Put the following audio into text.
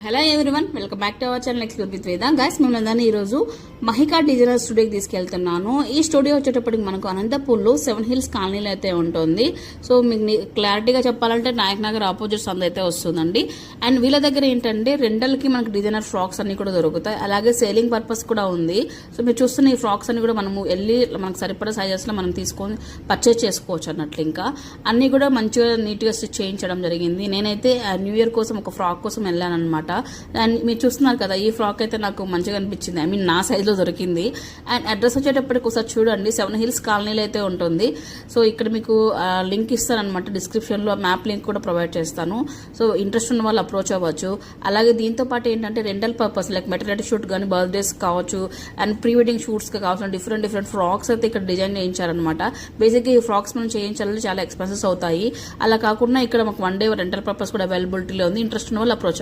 Hello everyone, welcome back to our channel next with వేద. Guys, మిమ్మల్ని ఈరోజు Mahika designer స్టూడియోకి తీసుకెళ్తున్నాను. ఈ స్టూడియో వచ్చేటప్పటికి మనకు అనంతపూర్లో 7 హిల్స్ కాలనీలో అయితే ఉంటుంది. సో మీకు క్లారిటీగా చెప్పాలంటే నాయక్ నగర్ ఆపోజిట్ సందు అయితే వస్తుందండి. అండ్ వీళ్ళ దగ్గర ఏంటంటే రెంటల్కి మనకు డిజైనర్ ఫ్రాక్స్ అన్ని కూడా దొరుకుతాయి. అలాగే సేలింగ్ పర్పస్ కూడా ఉంది. సో మీరు చూస్తున్న ఈ ఫ్రాక్స్ అన్ని కూడా మనము వెళ్ళి మనకు సరిపడా సైజెస్లో మనం తీసుకొని పర్చేజ్ చేసుకోవచ్చు అన్నట్లు. ఇంకా అన్ని కూడా మంచిగా నీట్గా స్టిచ్ చేయించడం జరిగింది. నేనైతే న్యూ ఇయర్ కోసం ఒక ఫ్రాక్ కోసం వెళ్ళాను అనమాట. అండ్ మీరు చూస్తున్నారు కదా, ఈ ఫ్రాక్ అయితే నాకు మంచిగా అనిపించింది. ఐ మీన్ నా సైజులో దొరికింది. అండ్ అడ్రస్ వచ్చేటప్పటికి ఒకసారి చూడండి, 7 హిల్స్ కాలనీలో అయితే ఉంటుంది. సో ఇక్కడ మీకు లింక్ ఇస్తానమాట డిస్క్రిప్షన్లో, మ్యాప్ లింక్ కూడా ప్రొవైడ్ చేస్తాను. సో ఇంట్రెస్ట్ ఉన్న వాళ్ళు అప్రోచ్ అవ్వచ్చు. అలాగే దీంతో పాటు ఏంటంటే rental purpose like maternity shoot కానీ, బర్త్డేస్ కావచ్చు, అండ్ ప్రీ వెడ్డింగ్ షూట్స్కి కావాల్సిన డిఫరెంట్ ఫ్రాక్స్ అయితే ఇక్కడ డిజైన్ చేయించారనమాట. బేసిక్గా ఈ ఫ్రాక్స్ మనం చేయించాలంటే చాలా ఎక్స్పెన్సెస్ అవుతాయి. అలా కాకుండా ఇక్కడ మాకు 1 డే రెంటల్ పర్పస్ కూడా అవైలబిలిటీలో ఉంది. ఇంట్రెస్ట్ ఉన్న వాళ్ళు అప్రోచ్